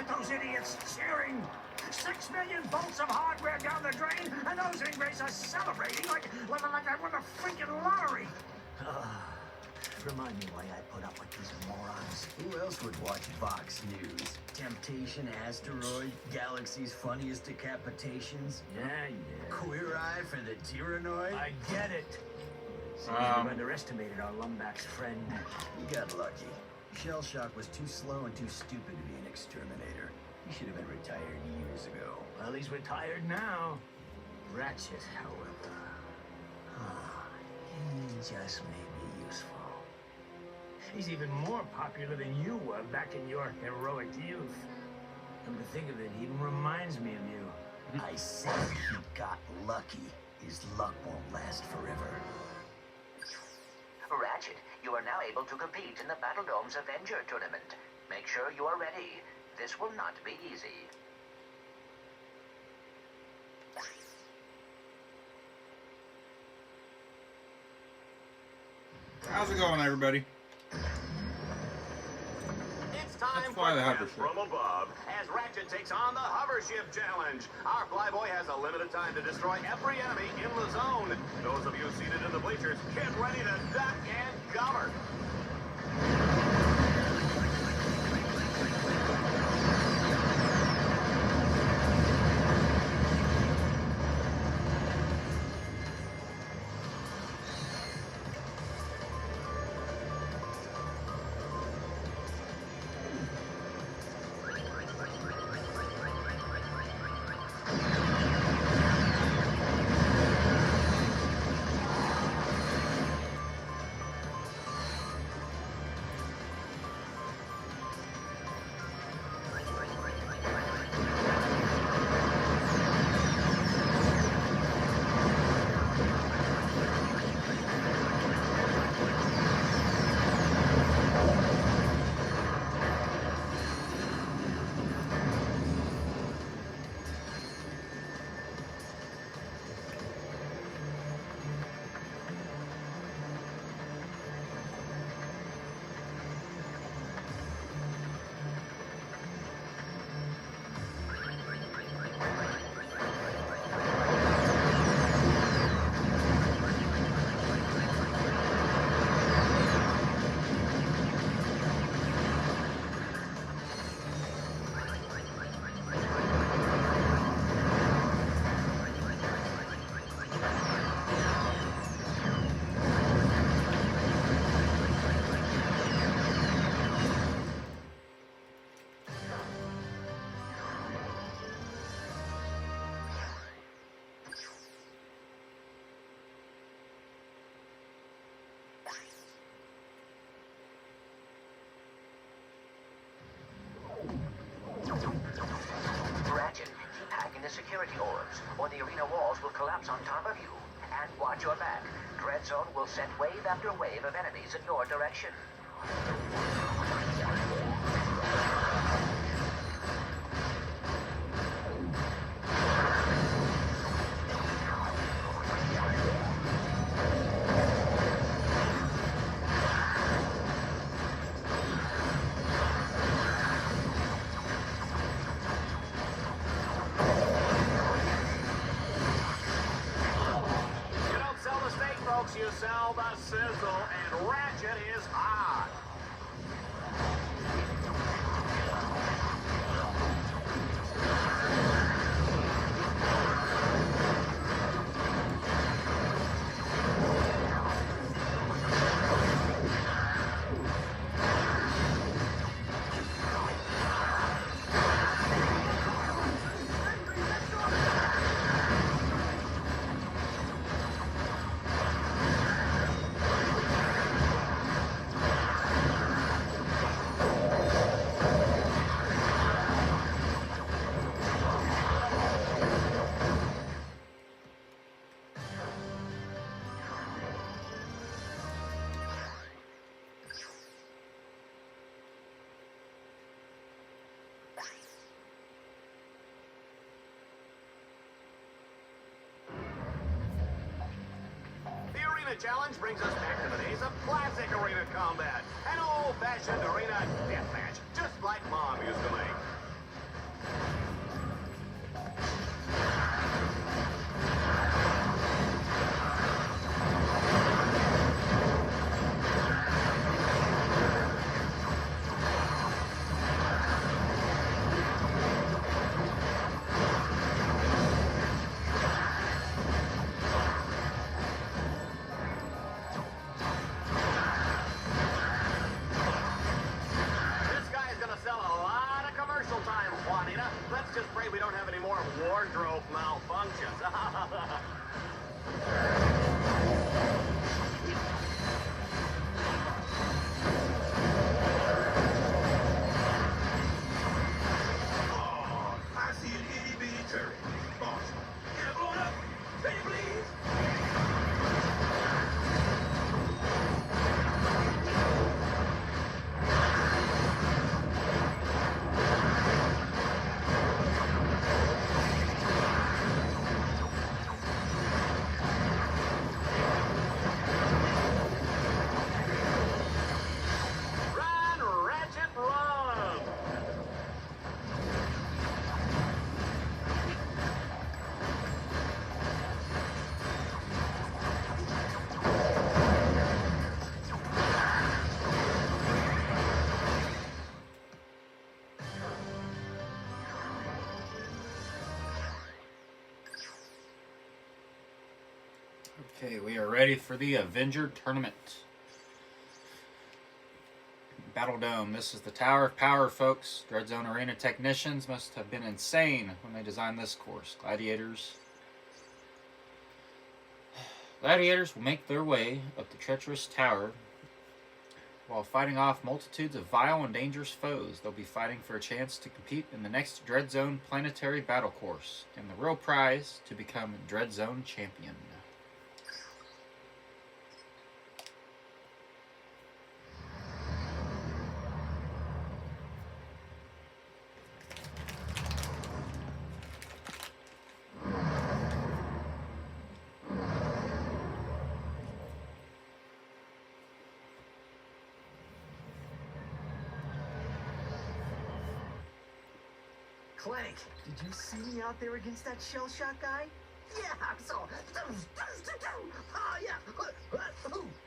at those idiots cheering. 6 million volts of hardware down the drain, and those ingrates are celebrating like I won the freaking lottery. Remind me why I put up with these morons. Who else would watch Fox News? Temptation Asteroid, Galaxy's Funniest Decapitations? Yeah. Queer Eye for the Tyrannoid? I get it. Seems you underestimated our Lumbach's friend. You got lucky. Shell Shock was too slow and too stupid to be an exterminator. He should have been retired years ago. Well, he's retired now. Ratchet, however, he just may be useful. He's even more popular than you were back in your heroic youth. Come to think of it, he even reminds me of you. I said he got lucky. His luck won't last forever. Ratchet, you are now able to compete in the Battledome's Avenger tournament. Make sure you are ready. This will not be easy. How's it going, everybody? It's time Let's fly for the hover Death ship. from above as Ratchet takes on the hover ship challenge. Our flyboy has a limited time to destroy every enemy in the zone. Those of you seated in the bleachers, get ready to duck and cover. Ratchet, keep hacking the security orbs, or the arena walls will collapse on top of you. And watch your back. Dread Zone will send wave after wave of enemies in your direction. You don't sell the steak, folks. You sell the sizzle, and Ratchet is hot. Arena Challenge brings us back to the days of classic arena combat. An old-fashioned arena deathmatch, just like Mom used to make. Okay, we are ready for the Avenger Tournament. Battle Dome. This is the Tower of Power, folks. Dread Zone Arena technicians must have been insane when they designed this course. Gladiators will make their way up the treacherous tower while fighting off multitudes of vile and dangerous foes. They'll be fighting for a chance to compete in the next Dread Zone planetary battle course, and the real prize to become Dread Zone champion. Clank, did you see me out there against that shell shock guy? Yeah, I saw. Oh, yeah.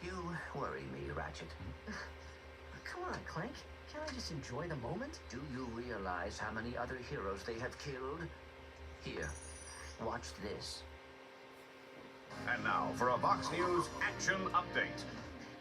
You worry me, Ratchet. Come on, Clank. Can't I just enjoy the moment? Do you realize how many other heroes they have killed? Here, watch this. And now for a Vox News action update.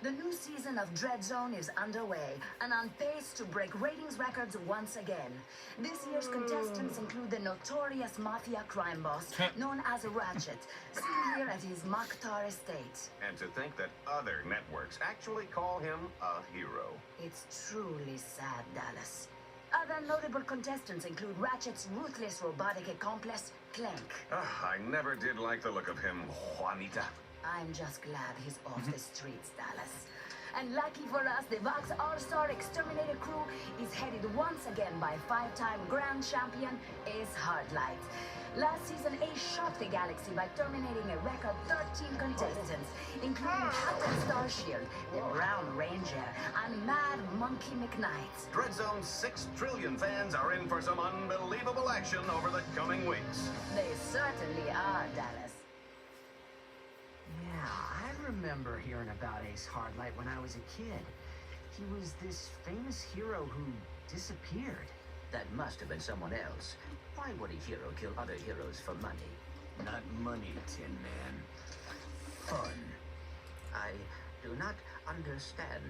The new season of Dread Zone is underway and on pace to break ratings records once again. This year's contestants include the notorious mafia crime boss known as Ratchet, seen here at his Makhtar estate. And to think that other networks actually call him a hero. It's truly sad, Dallas. Other notable contestants include Ratchet's ruthless robotic accomplice, Clank. I never did like the look of him, Juanita. I'm just glad he's off the streets, Dallas. And lucky for us, the Vox All-Star Exterminator crew is headed once again by five-time Grand Champion Ace Hardlight. Last season, Ace shocked the galaxy by terminating a record 13 contestants, including Captain Starshield, the Brown Ranger, and Mad Monkey McKnight. Dread Zone's 6 trillion fans are in for some unbelievable action over the coming weeks. They certainly are, Dallas. Yeah, I remember hearing about Ace Hardlight when I was a kid. He was this famous hero who disappeared. That must have been someone else. Why would a hero kill other heroes for money? Not money, Tin Man. Fun. I do not understand.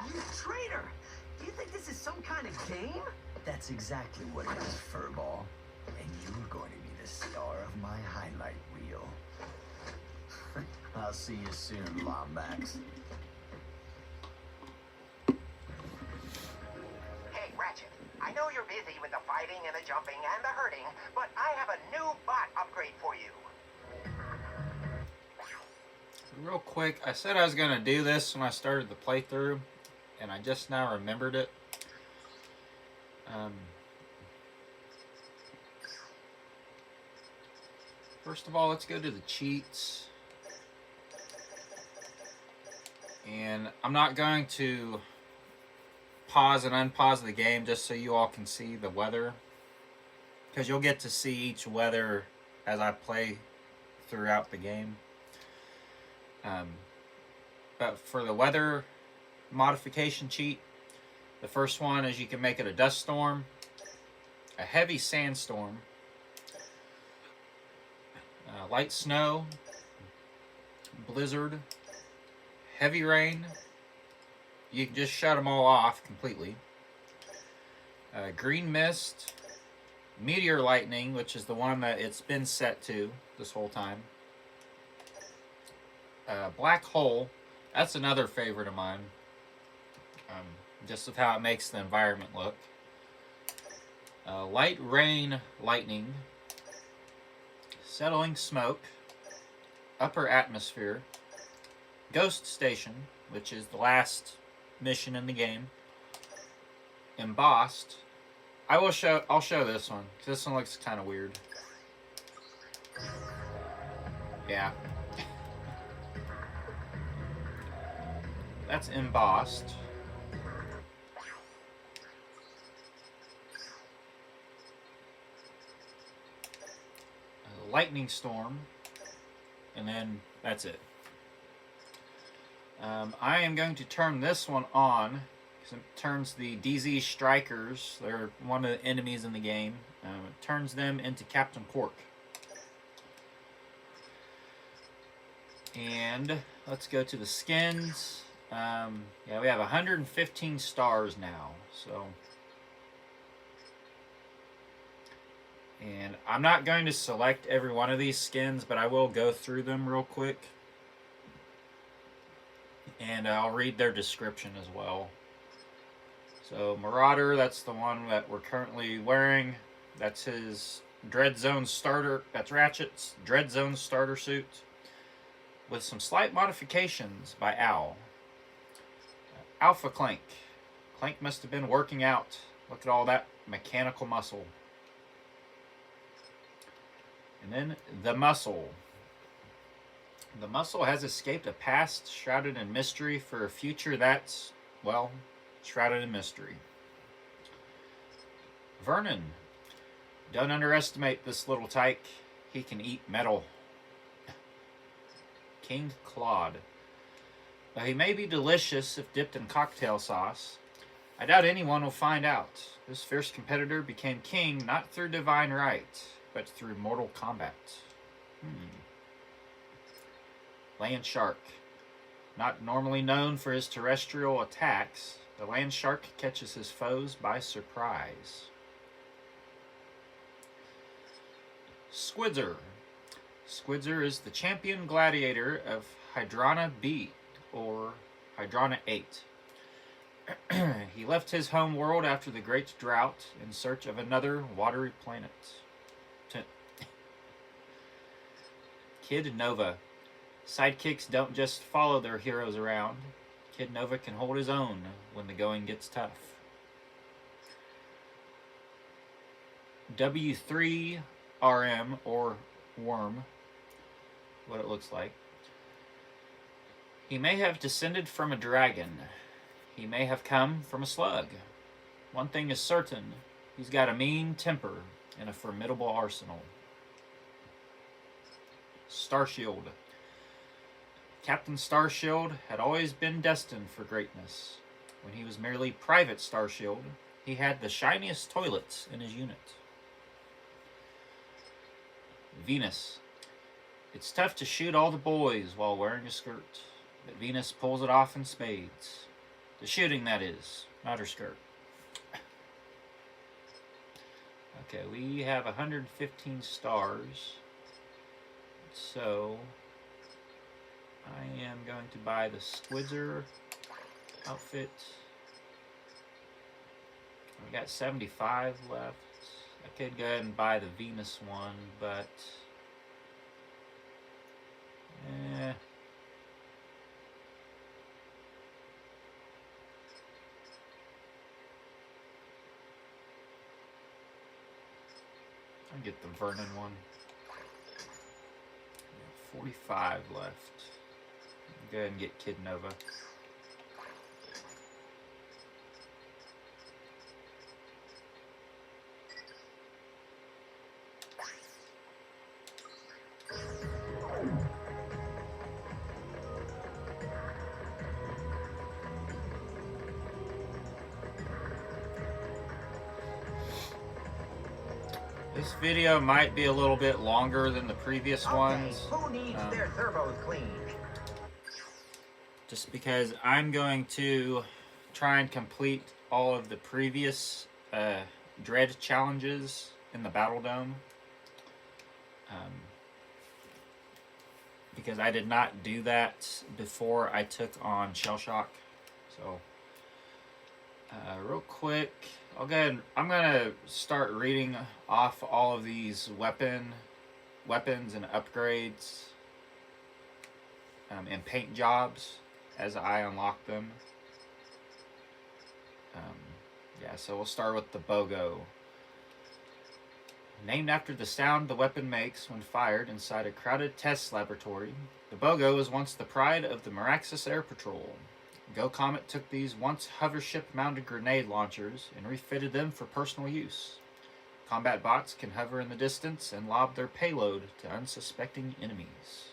You traitor! Do you think this is some kind of game? That's exactly what it is, Furball. And you're going to be the star of my highlight reel. I'll see you soon, Lombax. Hey, Ratchet, I know you're busy with the fighting and the jumping and the hurting, but I have a new bot upgrade for you. Real quick, I said I was going to do this when I started the playthrough, and I just now remembered it. First of all, let's go to the cheats. And I'm not going to pause and unpause the game just so you all can see the weather, because you'll get to see each weather as I play throughout the game. But for the weather modification cheat, the first one is you can make it a dust storm, a heavy sandstorm, light snow, blizzard, heavy rain. You can just shut them all off completely. Green mist, meteor lightning, which is the one that it's been set to this whole time. Black hole, that's another favorite of mine. Just of how it makes the environment look. Light rain lightning, settling smoke, upper atmosphere, ghost station, which is the last mission in the game, embossed. I'll show this one, because this one looks kind of weird. Yeah. That's embossed. Lightning storm, and then that's it. I am going to turn this one on because it turns the DZ Strikers, they're one of the enemies in the game, it turns them into Captain Cork. And let's go to the skins. Yeah, we have 115 stars now. So, and I'm not going to select every one of these skins, but I will go through them real quick. And I'll read their description as well. So, Marauder, that's the one that we're currently wearing. That's his Dread Zone starter. That's Ratchet's Dread Zone starter suit, with some slight modifications by Owl. Alpha Clank. Clank must have been working out. Look at all that mechanical muscle. And then the Muscle. The Muscle has escaped a past shrouded in mystery for a future that's, well, shrouded in mystery. Vernon. Don't underestimate this little tyke. He can eat metal. King Claude. Though he may be delicious if dipped in cocktail sauce, I doubt anyone will find out. This fierce competitor became king not through divine right, but through mortal combat. Land Shark. Not normally known for his terrestrial attacks, the land shark catches his foes by surprise. Squidzer. Squidzer is the champion gladiator of Hydrana B, or Hydrana 8. He left his home world after the Great Drought in search of another watery planet. Kid Nova. Sidekicks don't just follow their heroes around. Kid Nova can hold his own when the going gets tough. W3RM, or Worm, what it looks like. He may have descended from a dragon. He may have come from a slug. One thing is certain, he's got a mean temper and a formidable arsenal. Starshield. Captain Starshield had always been destined for greatness. When he was merely Private Starshield, he had the shiniest toilets in his unit. Venus. It's tough to shoot all the boys while wearing a skirt, but Venus pulls it off in spades. The shooting, that is, not her skirt. Okay, we have 115 stars. So, I am going to buy the Squidzer outfit. We got 75 left. I could go ahead and buy the Venus one, but I'll get the Vernon one. 45 left. Go ahead and get Kid Nova. This video might be a little bit longer than the previous ones. Who needs their turbos cleaned? Just because I'm going to try and complete all of the previous Dread challenges in the Battle Dome. Because I did not do that before I took on Shell Shock. So, real quick, I'll go ahead and I'm gonna start reading off all of these weapons and upgrades and paint jobs as I unlock them. Yeah, so we'll start with the BOGO. Named after the sound the weapon makes when fired inside a crowded test laboratory, the BOGO was once the pride of the Meraxis Air Patrol. Go Comet took these once hovership-mounted grenade launchers and refitted them for personal use. Combat bots can hover in the distance and lob their payload to unsuspecting enemies.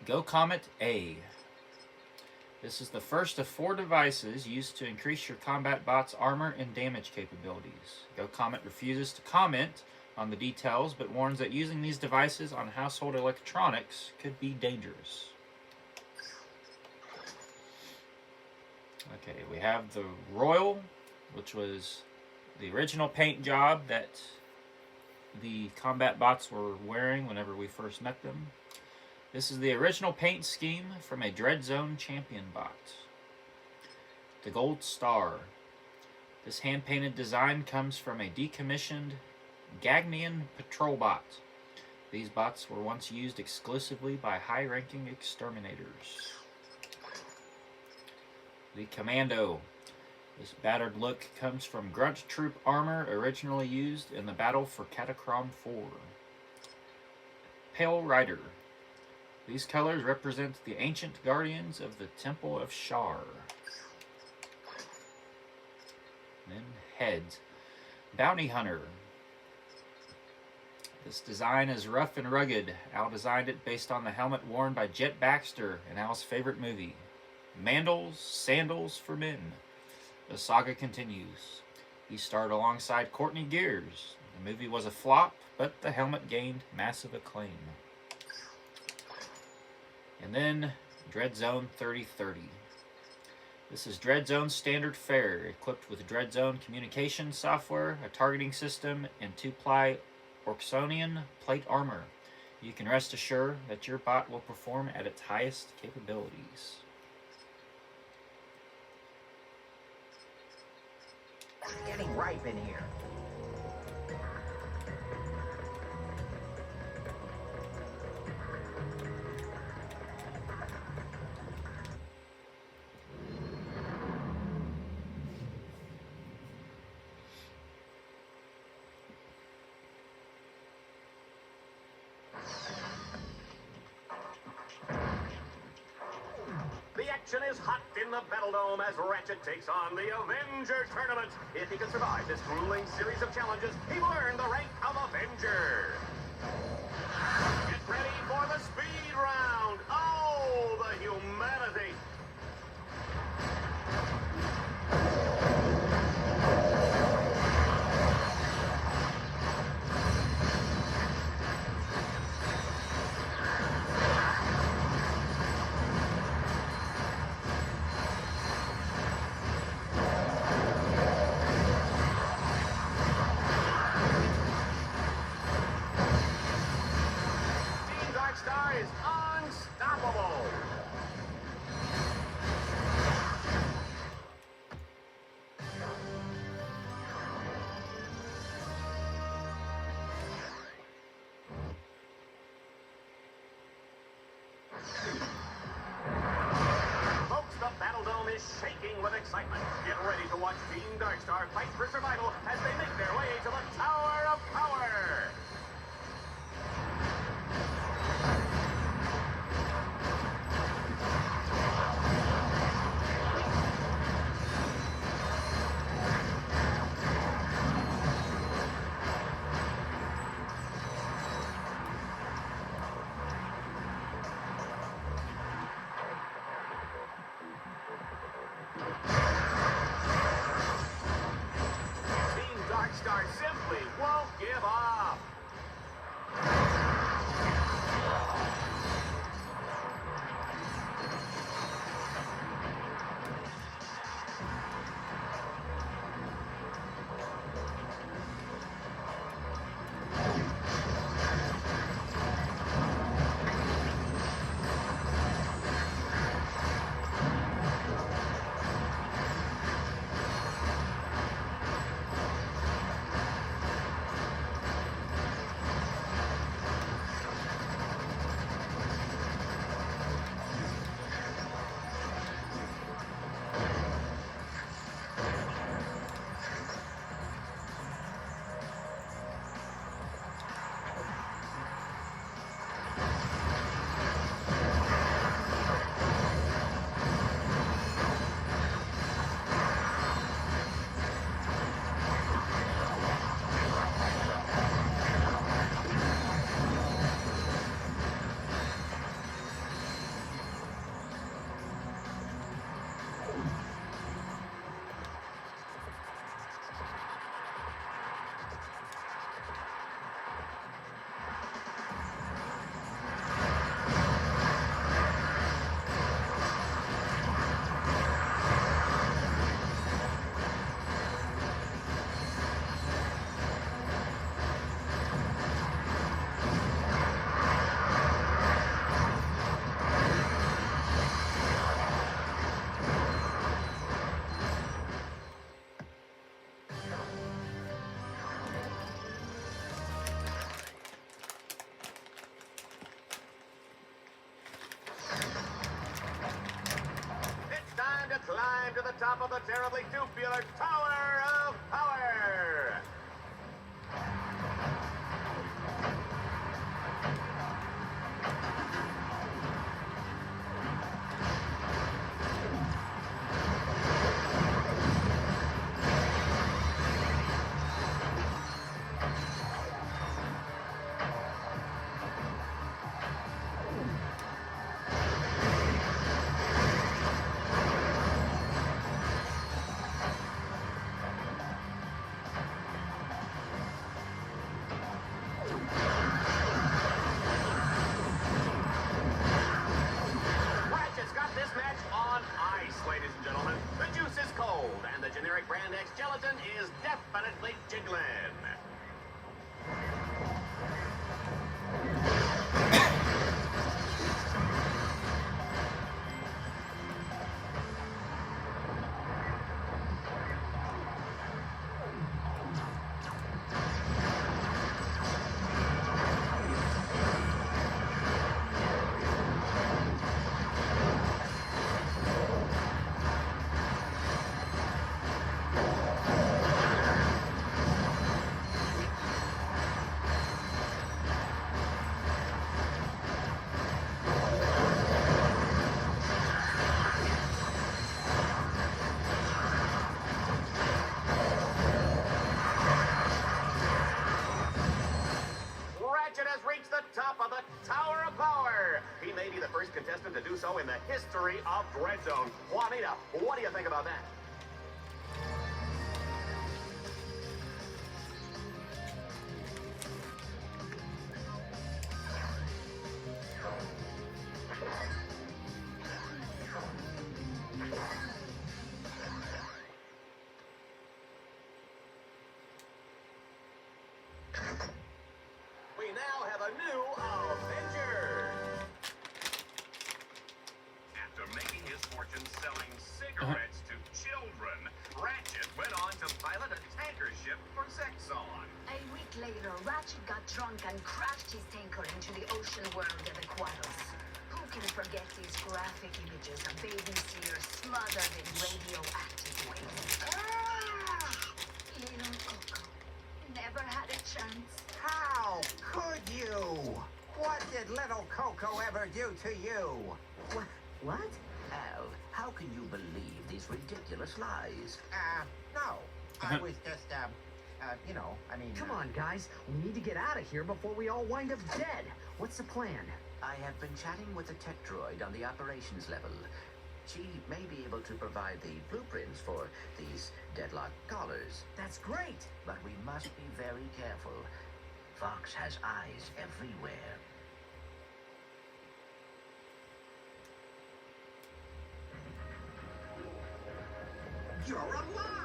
Go Comet A. This is the first of 4 devices used to increase your combat bot's armor and damage capabilities. Go Comet refuses to comment on the details, but warns that using these devices on household electronics could be dangerous. Okay, we have the Royal, which was the original paint job that the combat bots were wearing whenever we first met them. This is the original paint scheme from a Dread Zone champion bot. The Gold Star. This hand-painted design comes from a decommissioned Gagnian patrol bot. These bots were once used exclusively by high-ranking exterminators. The Commando. This battered look comes from Grunt Troop armor originally used in the battle for Catacrom 4. Pale Rider. These colors represent the ancient guardians of the Temple of Shar. Then Heads. Bounty Hunter. This design is rough and rugged. Al designed it based on the helmet worn by Jet Baxter in Al's favorite movie, Mandals, Sandals for Men. The saga continues. He starred alongside Courtney Gears. The movie was a flop, but the helmet gained massive acclaim. And then Dread Zone 3030. This is Dread Zone's standard fare, equipped with Dread Zone communication software, a targeting system, and 2-ply Orsonian plate armor. You can rest assured that your bot will perform at its highest capabilities. It's getting ripe in here. The action is hot in the Battle Dome as Ratchet takes on the Avenger Tournament. If he can survive this grueling series of challenges, he will earn the rank of Avenger. Get ready for the speed round. Oh, the humanity. Star is unstoppable. Folks, the Battle Dome is shaking with excitement. Get ready to watch Team Darkstar fight for survival as they make their way to the Tower of Power. Team Darkstar simply won't climb to the top of the terribly tubular Tower of Power. Ratchet's got this match on ice, ladies and gentlemen. The juice is cold, and the generic Brand X gelatin is definitely jiggling. Ratchet has reached the top of the Tower of Power. He may be the first contestant to do so in the history of Dread Zone. Juanita, what do you think about that? We now have a new Avenger. After making his fortune selling cigarettes to children, Ratchet went on to pilot a tanker ship for Zexon. A week later, Ratchet got drunk and crashed his tanker into the ocean world of Aquatos. Who can forget these graphic images of baby seals smothered in radioactive waste? Little Coco never had a chance. How could you? What did little Coco ever do to you? What? Al, how can you believe these ridiculous lies? No. I was just, Come on, guys. We need to get out of here before we all wind up dead. What's the plan? I have been chatting with a tech droid on the operations level. She may be able to provide the blueprints for these Deadlocked collars. That's great. But we must be very careful. Fox has eyes everywhere. you're alive!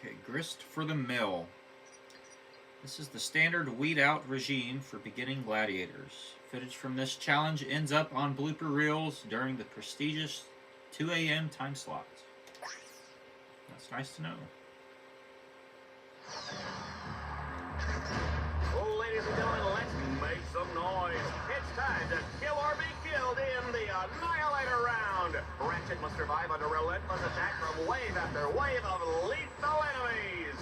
Okay, grist for the mill. This is the standard weed out regime for beginning gladiators. Footage from this challenge ends up on blooper reels during the prestigious 2 a.m. time slot. That's nice to know. Oh, ladies and gentlemen, let's make some noise. It's time to kill or be killed in the Annihilator round. Ratchet must survive under relentless attack from wave after wave of lethal enemies.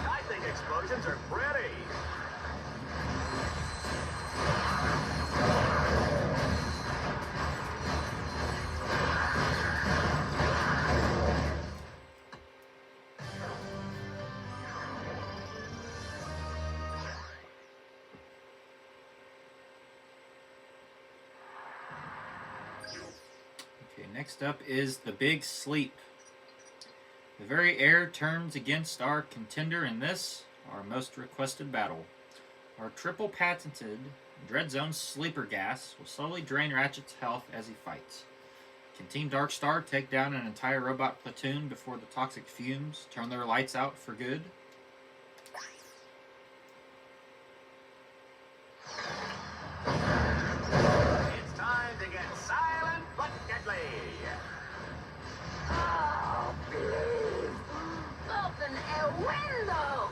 I think explosions are pretty. Next up is the Big Sleep. The very air turns against our contender in this, our most requested battle. Our triple patented Dread Zone sleeper gas will slowly drain Ratchet's health as he fights. Can Team Darkstar take down an entire robot platoon before the toxic fumes turn their lights out for good? It's time to get silent but deadly. Oh, please! Open a window!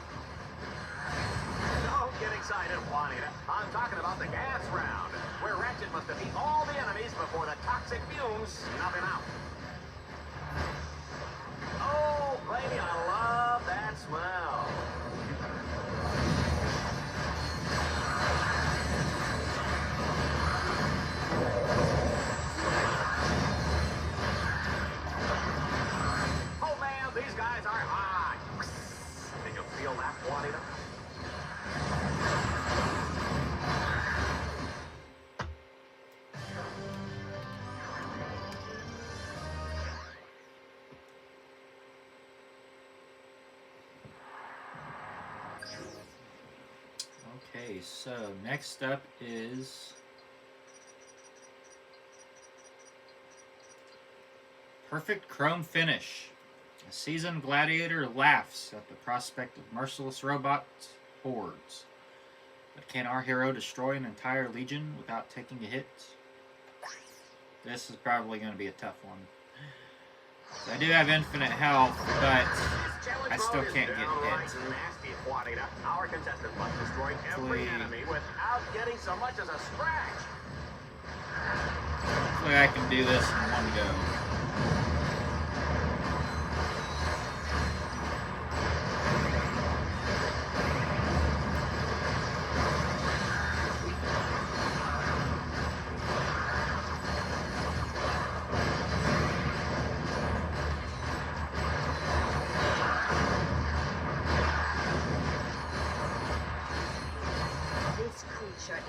Don't get excited, Juanita. I'm talking about the gas round, where Ratchet must defeat all the enemies before the toxic fumes snuff him out. Oh, baby, I love that smell. Oh, man, these guys are hot. Can you feel that, Juanita? Okay, so next up is Perfect Chrome Finish. A seasoned gladiator laughs at the prospect of merciless robot hordes. But can our hero destroy an entire legion without taking a hit? This is probably going to be a tough one. So I do have infinite health, but I still can't get hit. Nasty, Juanita. Our contestant must destroy every enemy without getting so much as a scratch. Hopefully I can do this in one go.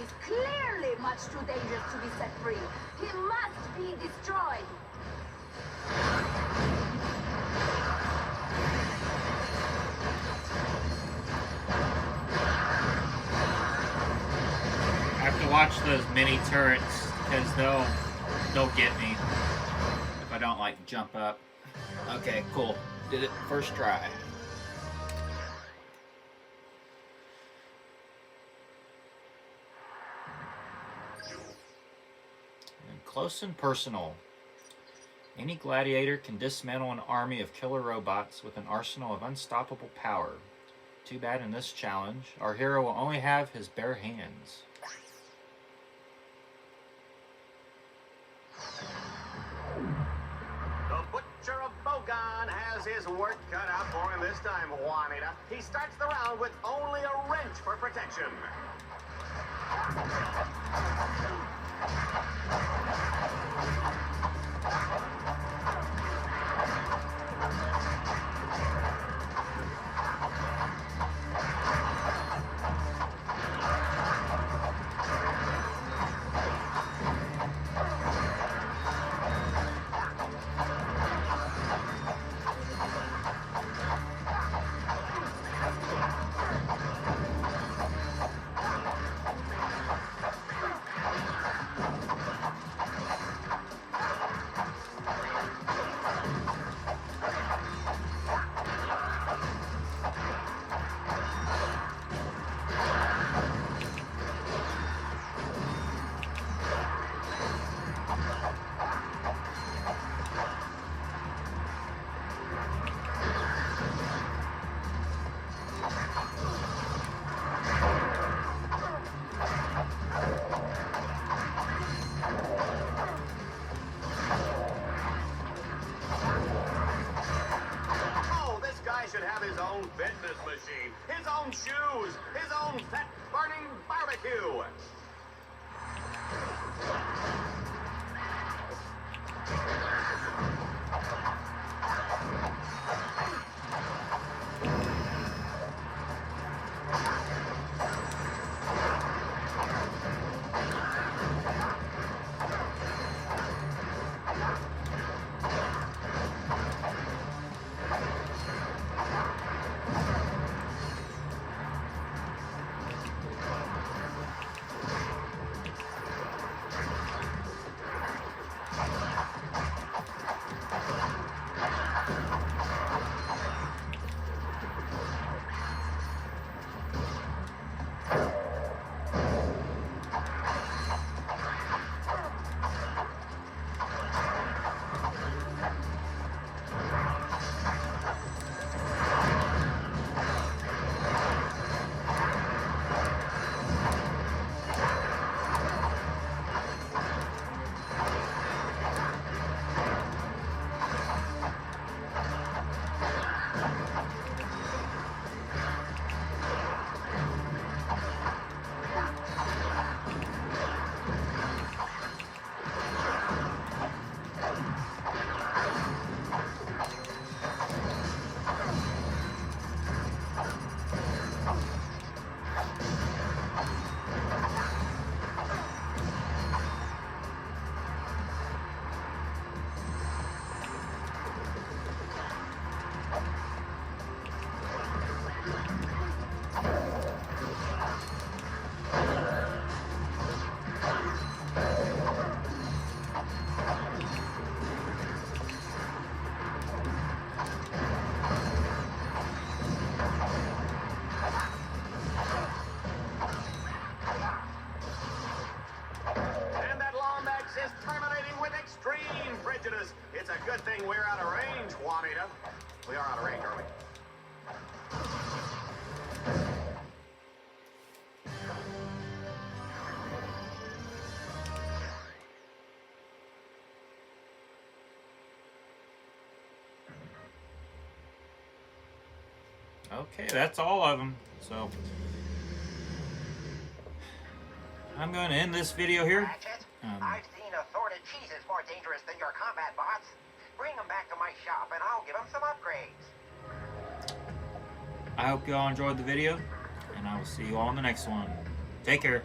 Is clearly much too dangerous to be set free. He must be destroyed. I have to watch those mini turrets because they'll get me if I don't like jump up. Okay, cool. Did it first try. Close and personal. Any gladiator can dismantle an army of killer robots with an arsenal of unstoppable power. Too bad in this challenge, our hero will only have his bare hands. The Butcher of Bogon has his work cut out for him this time, Juanita. He starts the round with only a wrench for protection. Fitness machine, his own shoes, his own fat-burning barbecue. It's a good thing we're out of range, Juanita. We are out of range, aren't we? Okay, that's all of them. So I'm going to end this video here. Ratchet, I've seen assorted cheeses more dangerous than your combat bots. Bring them back to my shop and I'll give them some upgrades. I hope you all enjoyed the video, and I will see you all in the next one. Take care.